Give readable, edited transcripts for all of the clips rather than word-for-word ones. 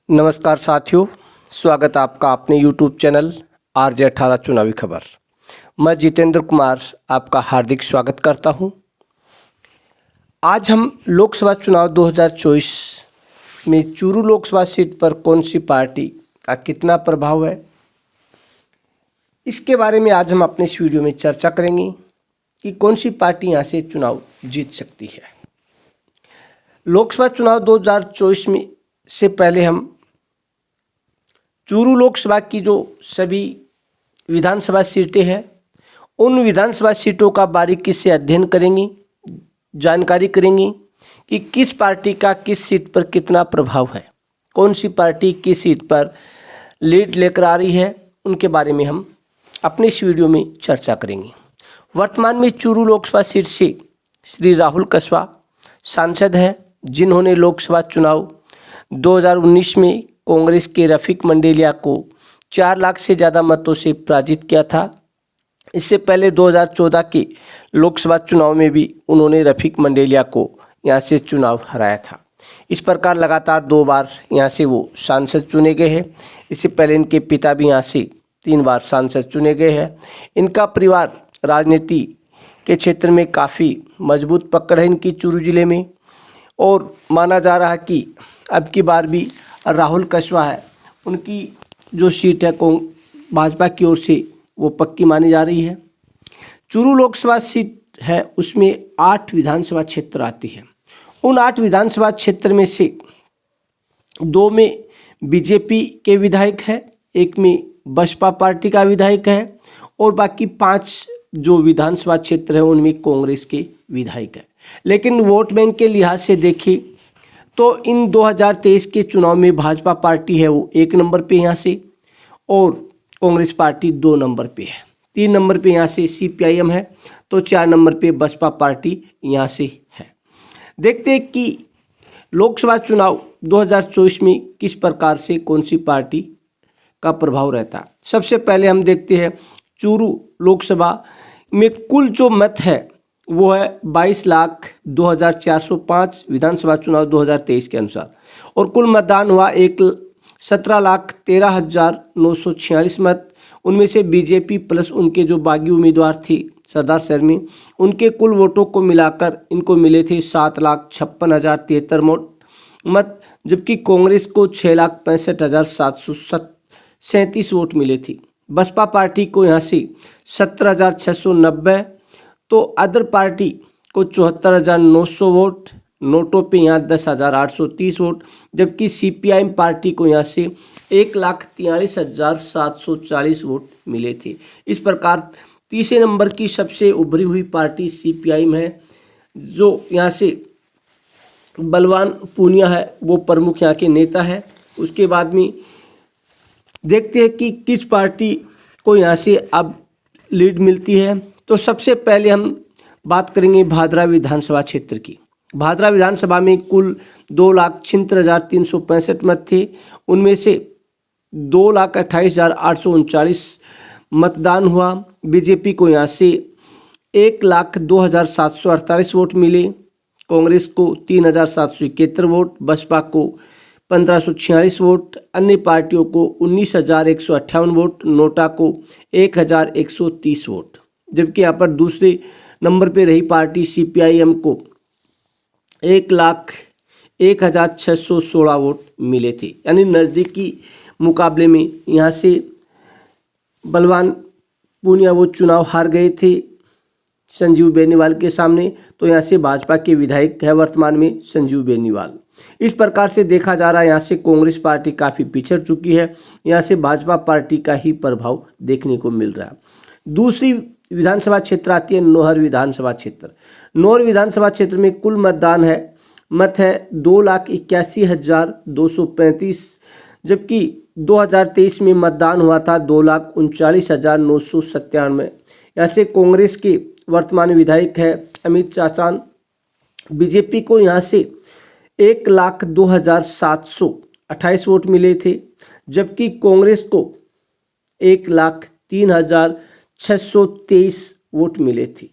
नमस्कार साथियों, स्वागत आपका अपने YouTube चैनल RJ18 चुनावी खबर। मैं जितेंद्र कुमार आपका हार्दिक स्वागत करता हूं। आज हम लोकसभा चुनाव 2024 में चूरू लोकसभा सीट पर कौन सी पार्टी का कितना प्रभाव है, इसके बारे में आज हम अपने इस वीडियो में चर्चा करेंगे कि कौन सी पार्टी यहाँ से चुनाव जीत सकती है। लोकसभा चुनाव 2024 में से पहले हम चूरू लोकसभा की जो सभी विधानसभा सीटें हैं, उन विधानसभा सीटों का बारीकी से अध्ययन करेंगे, जानकारी करेंगे कि किस पार्टी का किस सीट पर कितना प्रभाव है, कौन सी पार्टी किस सीट पर लीड लेकर आ रही है, उनके बारे में हम अपने इस वीडियो में चर्चा करेंगे। वर्तमान में चूरू लोकसभा सीट से श्री राहुल कस्वा सांसद हैं, जिन्होंने लोकसभा चुनाव 2019 में कांग्रेस के रफीक मंडेलिया को 4 लाख से ज़्यादा मतों से पराजित किया था। इससे पहले 2014 के लोकसभा चुनाव में भी उन्होंने रफीक मंडेलिया को यहां से चुनाव हराया था। इस प्रकार लगातार 2 बार यहां से वो सांसद चुने गए हैं। इससे पहले इनके पिता भी यहां से 3 बार सांसद चुने गए हैं। इनका परिवार राजनीति के क्षेत्र में काफ़ी मजबूत पकड़ है इनकी चूरू जिले में, और माना जा रहा है कि अब की बार भी राहुल कस्वा है, उनकी जो सीट है भाजपा की ओर से वो पक्की मानी जा रही है। चूरू लोकसभा सीट है, उसमें 8 विधानसभा क्षेत्र आती है। उन 8 विधानसभा क्षेत्र में से 2 में बीजेपी के विधायक है, 1 में बसपा पार्टी का विधायक है, और बाकी 5 जो विधानसभा क्षेत्र है उनमें कांग्रेस के विधायक है। लेकिन वोट बैंक के लिहाज से देखें तो इन 2023 के चुनाव में भाजपा पार्टी है वो 1 नंबर पे यहाँ से, और कांग्रेस पार्टी 2 नंबर पे है। 3 नंबर पे यहाँ से CPIM है, तो 4 नंबर पे बसपा पार्टी यहाँ से है। देखते हैं कि लोकसभा चुनाव 2024 में किस प्रकार से कौन सी पार्टी का प्रभाव रहता है। सबसे पहले हम देखते हैं चूरू लोकसभा में कुल जो मत है वो है 22,02,405 विधानसभा चुनाव 2023 के अनुसार, और कुल मतदान हुआ 17,13,946 मत। उनमें से बीजेपी प्लस उनके जो बागी उम्मीदवार थे सरदार शर्मी, उनके कुल वोटों को मिलाकर इनको मिले थे 7,56,073 मत, जबकि कांग्रेस को 6,65,737 वोट मिले थे। बसपा पार्टी को यहाँ से 17,690, तो अदर पार्टी को 74,900 वोट, नोटों पे यहाँ 10,830 वोट, जबकि CPIM पार्टी को यहाँ से 1,43,740 वोट मिले थे। इस प्रकार तीसरे नंबर की सबसे उभरी हुई पार्टी CPIM है, जो यहाँ से बलवान पूनिया है वो प्रमुख यहाँ के नेता है। उसके बाद में देखते हैं कि किस पार्टी को यहाँ से अब लीड मिलती है। तो सबसे पहले हम बात करेंगे भादरा विधानसभा क्षेत्र की। भादरा विधानसभा में कुल 2,76,365 मत थे। उनमें से 2,28,839 मतदान हुआ। बीजेपी को यहाँ से 1,02,748 वोट मिले, कांग्रेस को 3,771 वोट, बसपा को 1,546 वोट, अन्य पार्टियों को 19,158 वोट, नोटा को 1,130 वोट, जबकि यहाँ पर दूसरे नंबर पे रही पार्टी CPIM को 1,01,616 वोट मिले थे। यानी नज़दीकी मुकाबले में यहाँ से बलवान पूनिया वो चुनाव हार गए थे संजीव बेनीवाल के सामने, तो यहाँ से भाजपा के विधायक है वर्तमान में संजीव बेनीवाल। इस प्रकार से देखा जा रहा है यहाँ से कांग्रेस पार्टी काफ़ी पिछड़ चुकी है, यहाँ से भाजपा पार्टी का ही प्रभाव देखने को मिल रहा है। दूसरी विधानसभा क्षेत्र आती है नौहर विधानसभा क्षेत्र। नौहर विधानसभा क्षेत्र में कुल मतदान है 2,81,235, जबकि 2023 में मतदान हुआ था 2,39,997। यहाँ से कांग्रेस के वर्तमान विधायक है अमित चाचान। बीजेपी को यहाँ से 1,02,728 वोट मिले थे, जबकि कांग्रेस को 1,03,623 वोट मिले थे।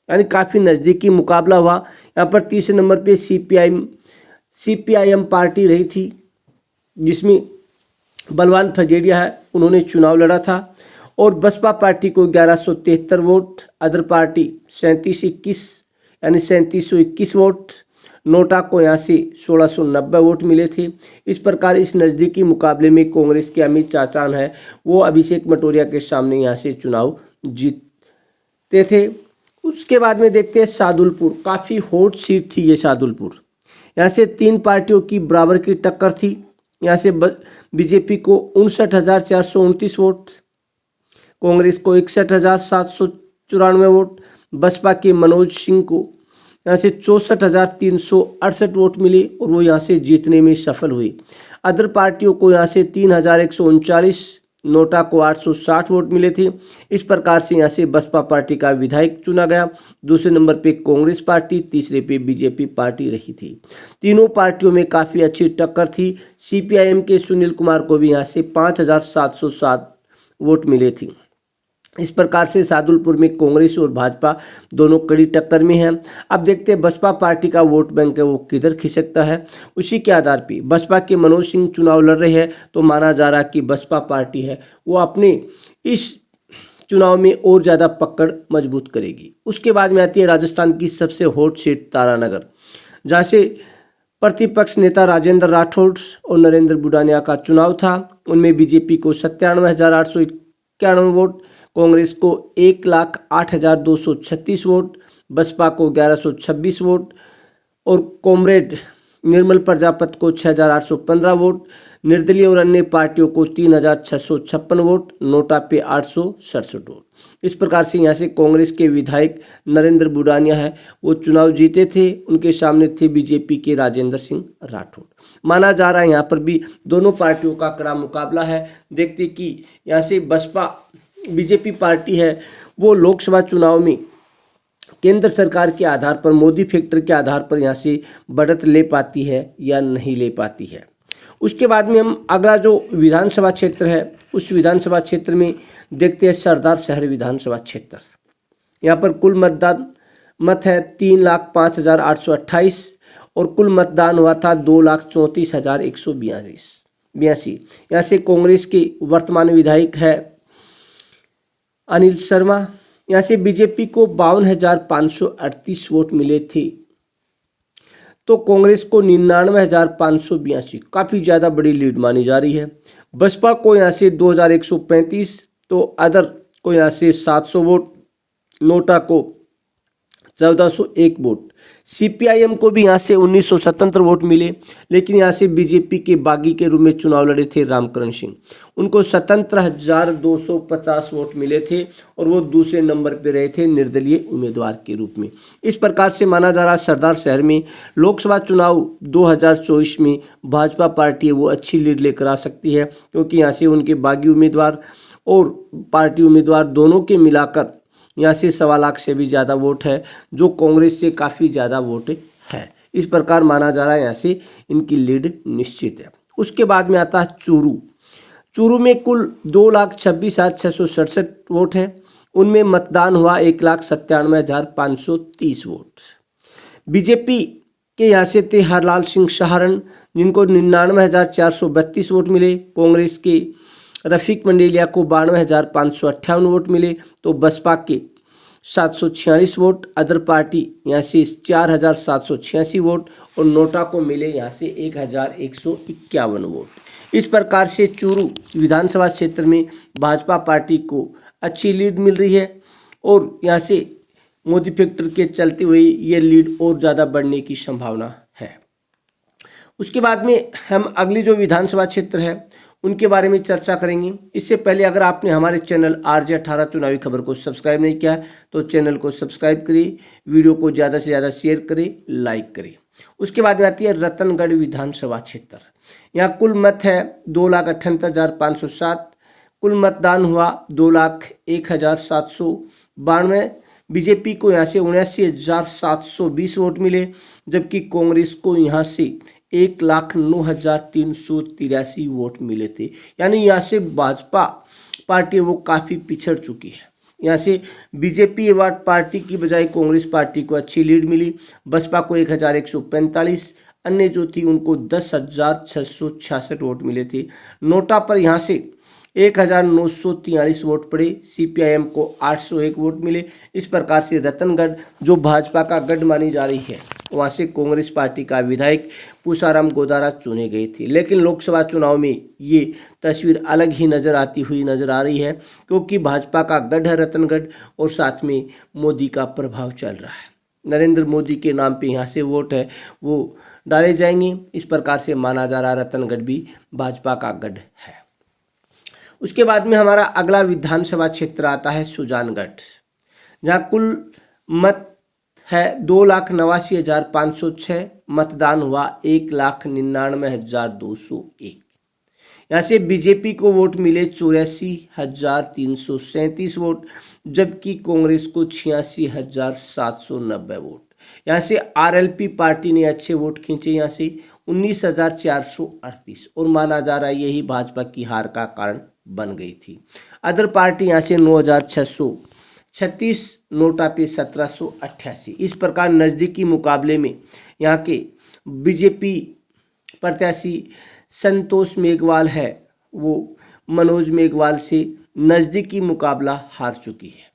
यानी काफ़ी नज़दीकी मुकाबला हुआ। यहाँ पर तीसरे नंबर पे CPIM CPIM पार्टी रही थी, जिसमें बलवान फगेड़िया है, उन्होंने चुनाव लड़ा था। और बसपा पार्टी को 1173 वोट, अदर पार्टी 3721 यानी 3721 वोट, नोटा को यहाँ से 1690 वोट मिले थे। इस प्रकार इस नज़दीकी मुकाबले में कांग्रेस के अमित चाचान है वो अभिषेक मटोरिया के सामने यहाँ से चुनाव जीतते थे। उसके बाद में देखते हैं सादुलपुर, काफ़ी हॉट सीट थी ये सादुलपुर। यहाँ से 3 पार्टियों की बराबर की टक्कर थी। यहाँ से बीजेपी को 59,429 वोट, कांग्रेस को 61,794 वोट, बसपा के मनोज सिंह को यहाँ से 64,368 वोट मिले और वो यहाँ से जीतने में सफल हुई। अदर पार्टियों को यहाँ से 3,139, नोटा को 860 वोट मिले थे। इस प्रकार से यहाँ से बसपा पार्टी का विधायक चुना गया। दूसरे नंबर पे कांग्रेस पार्टी, तीसरे पे बीजेपी पार्टी रही थी। तीनों पार्टियों में काफ़ी अच्छी टक्कर थी। CPIM के सुनील कुमार को भी यहाँ से 5,707 वोट मिले थे। इस प्रकार से सादुलपुर में कांग्रेस और भाजपा दोनों कड़ी टक्कर में हैं। अब देखते हैं बसपा पार्टी का वोट बैंक है वो किधर खिसकता है। उसी के आधार पर बसपा के मनोज सिंह चुनाव लड़ रहे हैं, तो माना जा रहा है कि बसपा पार्टी है वो अपने इस चुनाव में और ज़्यादा पकड़ मजबूत करेगी। उसके बाद में आती है राजस्थान की सबसे हॉट सीट तारानगर, जहाँ से प्रतिपक्ष नेता राजेंद्र राठौड़ और नरेंद्र बुडानिया का चुनाव था। उनमें बीजेपी को 97,891 वोट, कांग्रेस को 1,08,236 वोट, बसपा को 1,126 वोट और कॉमरेड निर्मल प्रजापत को 6,815 वोट, निर्दलीय और अन्य पार्टियों को 3,656 वोट, नोटा पे 867 वोट। इस प्रकार से यहाँ से कांग्रेस के विधायक नरेंद्र बुडानिया है वो चुनाव जीते थे। उनके सामने थे बीजेपी के राजेंद्र सिंह राठौड़। माना जा रहा है यहाँ पर भी दोनों पार्टियों का कड़ा मुकाबला है। देखते कि यहाँ से बसपा बीजेपी पार्टी है वो लोकसभा चुनाव में केंद्र सरकार के आधार पर, मोदी फैक्टर के आधार पर यहाँ से बढ़त ले पाती है या नहीं ले पाती है। उसके बाद में हम अगला जो विधानसभा क्षेत्र है उस विधानसभा क्षेत्र में देखते हैं सरदार शहर विधानसभा क्षेत्र। यहाँ पर कुल मतदान मत है 3,05,828 और कुल मतदान हुआ था 2,34,182। यहाँ से कांग्रेस के वर्तमान विधायक है अनिल शर्मा। यहाँ से बीजेपी को 52,538 वोट मिले थे, तो कांग्रेस को 99,582, काफ़ी ज़्यादा बड़ी लीड मानी जा रही है। बसपा को यहाँ से 2,135, तो अदर को यहाँ से 700 वोट, नोटा को 1,401 वोट। CPIM को भी यहाँ से 1900 स्वतंत्र वोट मिले, लेकिन यहाँ से बीजेपी के बागी के रूप में चुनाव लड़े थे रामकरण सिंह, उनको 17,250 वोट मिले थे और वो दूसरे नंबर पर रहे थे निर्दलीय उम्मीदवार के रूप में। इस प्रकार से माना जा रहा सरदार शहर में लोकसभा चुनाव 2024 में भाजपा पार्टी है वो अच्छी लीड लेकर आ सकती है, क्योंकि यहाँ से उनके बागी उम्मीदवार और पार्टी उम्मीदवार दोनों के मिलाकर यहाँ से 1.25 लाख से भी ज़्यादा वोट है, जो कांग्रेस से काफ़ी ज़्यादा वोट है। इस प्रकार माना जा रहा है यहाँ से इनकी लीड निश्चित है। उसके बाद में आता है चूरू में कुल 2,26,667 वोट है। उनमें मतदान हुआ 1,97,530 वोट। बीजेपी के यहाँ से थे हरलाल सिंह सहारण, जिनको 99,432 वोट मिले। कांग्रेस के रफीक मंडेलिया को 92,558 वोट मिले, तो बसपा के 746 वोट, अदर पार्टी यहाँ से 4,786 वोट और नोटा को मिले यहाँ से 1,151 वोट। इस प्रकार से चूरू विधानसभा क्षेत्र में भाजपा पार्टी को अच्छी लीड मिल रही है और यहाँ से मोदी फैक्टर के चलते हुए ये लीड और ज़्यादा बढ़ने की संभावना है। उसके बाद में हम अगली जो विधानसभा क्षेत्र है उनके बारे में चर्चा करेंगे। इससे पहले अगर आपने हमारे चैनल RJ18 चुनावी खबर को सब्सक्राइब नहीं किया तो चैनल को सब्सक्राइब करिए, वीडियो को ज़्यादा से ज़्यादा शेयर करें, लाइक करें। उसके बाद में आती है रतनगढ़ विधानसभा क्षेत्र। यहाँ कुल मत है 2,78,507, कुल मतदान हुआ 2,01,792। बीजेपी को यहाँ से 79,720 वोट मिले, जबकि कांग्रेस को यहाँ से 1,09,383 वोट मिले थे। यानी यहाँ से भाजपा पार्टी वो काफ़ी पिछड़ चुकी है। यहाँ से बीजेपी पार्टी की बजाय कांग्रेस पार्टी को अच्छी लीड मिली। बसपा को 1,145, अन्य जो थी उनको 10,666 वोट मिले थे। नोटा पर यहाँ से 1,943 वोट पड़े, CPIM को 801 वोट मिले। इस प्रकार से रतनगढ़ जो भाजपा का गढ़ मानी जा रही है, वहाँ से कांग्रेस पार्टी का विधायक पूसाराम गोदारा चुने गए थे। लेकिन लोकसभा चुनाव में ये तस्वीर अलग ही नजर आ रही है, क्योंकि भाजपा का गढ़ है रतनगढ़ और साथ में मोदी का प्रभाव चल रहा है। नरेंद्र मोदी के नाम पे यहाँ से वोट है वो डाले जाएंगे। इस प्रकार से माना जा रहा रतनगढ़ भी भाजपा का गढ़ है। उसके बाद में हमारा अगला विधानसभा क्षेत्र आता है सुजानगढ़, जहाँ कुल मत है 2,89,506, मतदान हुआ 1,99,201। यहाँ से बीजेपी को वोट मिले 84,337 वोट, जबकि कांग्रेस को 86,790 वोट। यहाँ से RLP पार्टी ने अच्छे वोट खींचे, यहाँ से 19,438, और माना जा रहा है यही भाजपा की हार का कारण बन गई थी। अदर पार्टी यहाँ से 9,636, नोटा पे 1,788। इस प्रकार नज़दीकी मुकाबले में यहाँ के बीजेपी प्रत्याशी संतोष मेघवाल है, वो मनोज मेघवाल से नज़दीकी मुकाबला हार चुकी है।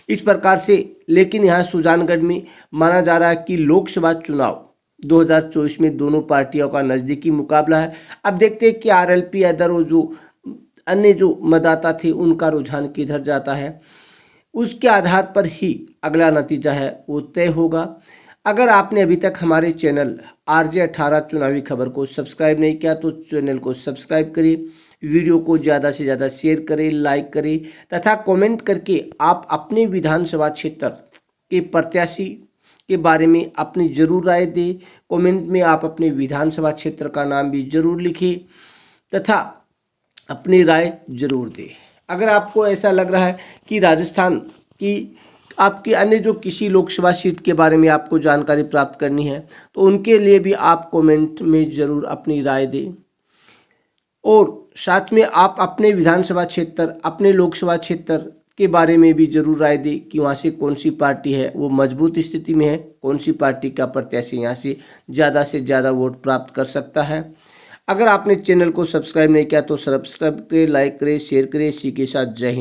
इस प्रकार से लेकिन यहाँ सुजानगढ़ में माना जा रहा है कि लोकसभा चुनाव 2024 में दोनों पार्टियों का नज़दीकी मुकाबला है। अब देखते हैं कि RLP अदर और जो अन्य जो मतदाता थे उनका रुझान किधर जाता है, उसके आधार पर ही अगला नतीजा है वो तय होगा। अगर आपने अभी तक हमारे चैनल RJ18 चुनावी खबर को सब्सक्राइब नहीं किया तो चैनल को सब्सक्राइब करिए, वीडियो को ज़्यादा से ज़्यादा शेयर करें, लाइक करें तथा कमेंट करके आप अपने विधानसभा क्षेत्र के प्रत्याशी के बारे में अपनी ज़रूर राय दें। कमेंट में आप अपने विधानसभा क्षेत्र का नाम भी ज़रूर लिखें तथा अपनी राय जरूर दें। अगर आपको ऐसा लग रहा है कि राजस्थान की आपकी अन्य जो किसी लोकसभा सीट के बारे में आपको जानकारी प्राप्त करनी है तो उनके लिए भी आप कमेंट में ज़रूर अपनी राय दें, और साथ में आप अपने विधानसभा क्षेत्र, अपने लोकसभा क्षेत्र के बारे में भी जरूर राय दें कि वहाँ से कौन सी पार्टी है वो मजबूत स्थिति में है, कौन सी पार्टी का प्रत्याशी यहाँ से ज़्यादा वोट प्राप्त कर सकता है। अगर आपने चैनल को सब्सक्राइब नहीं किया तो सब्सक्राइब करें, लाइक करें, शेयर करें। इसी के साथ जय हिंद।